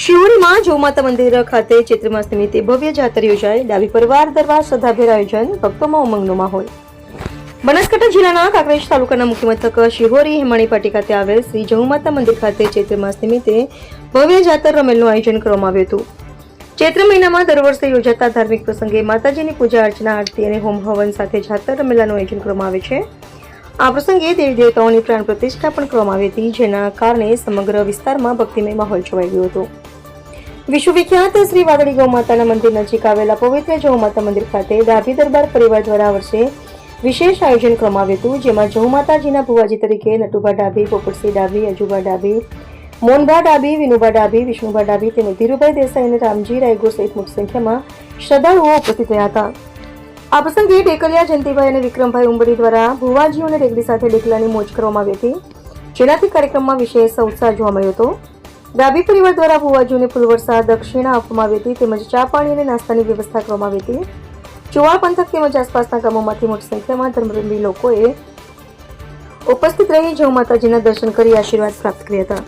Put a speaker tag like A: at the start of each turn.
A: શિહોરીમાં જૌમાતા મંદિર ખાતે ચૈત્ર માસ નિમિત્તે ભવ્ય જાતર યોજાઈ. ડાબી પરવાર દરબાર શ્રદ્ધાભેર આયોજન, ભક્તોમાં ઉમંગનો માહોલ. બનાસકાંઠા જિલ્લાના કાંકરેજ તાલુકાના મુખ્ય મથક શિહોરી હેમાણી પાટી ખાતે આવેલ શ્રી જૌમાતા મંદિર ખાતે ચૈત્ર માસ નિમિત્તે ભવ્ય જાતર રમેલનું આયોજન કરવામાં આવ્યું હતું. ચૈત્ર મહિનામાં દર વર્ષે યોજાતા ધાર્મિક પ્રસંગે માતાજીની પૂજા અર્ચના, આરતી અને હોમ હવન સાથે જાતર રમેલાનું આયોજન કરવામાં આવે છે. આ પ્રસંગે દેવી દેવતાઓની પ્રાણ પ્રતિષ્ઠા પણ કરવામાં આવી હતી, જેના કારણે સમગ્ર વિસ્તારમાં ભક્તિમય માહોલ છવાઈ ગયો હતો. વિશ્વવિખ્યાત શ્રી વાદળી ગૌમાતાના મંદિર નજીક આવેલા પવિત્ર જૌમાતા મંદિર ખાતે ડાભી દરબાર પરિવાર દ્વારા આ વર્ષે વિશેષ આયોજન કરવામાં આવ્યું હતું, જેમાં જૌમાતાજીના ભુવાજી તરીકે નટુભા ડાભી, પોપટસિંહ ડાભી, અજુભા ડાભી, મોનભા ડાભી, વિનુભા ડાભી, વિષ્ણુભા ડાભી તેમજ ધીરુભાઈ દેસાઈ અને રામજી રાયગોર સહિત મોટી સંખ્યામાં શ્રદ્ધાળુઓ ઉપસ્થિત રહ્યા હતા. આ પ્રસંગે ઢેકલિયા જયંતિભાઈ અને વિક્રમભાઈ ઉંબરી દ્વારા ભુવાજીઓને રેગડી સાથે ઢેકલાની મોજ કરવામાં આવી હતી, જેનાથી કાર્યક્રમમાં વિશેષ ઉત્સાહ જોવા મળ્યો હતો. ડાભી પરિવાર દ્વારા ભુવાજીઓને ફૂલવર્ષા, દક્ષિણા આપવામાં આવી હતી તેમજ ચા પાણી અને નાસ્તાની વ્યવસ્થા કરવામાં આવી હતી. ચુવાડ પંથક તેમજ આસપાસના ગામોમાંથી મોટી સંખ્યામાં ધર્મપ્રેમી લોકોએ ઉપસ્થિત રહી જૌ માતાજીના દર્શન કરી આશીર્વાદ પ્રાપ્ત કર્યા હતા.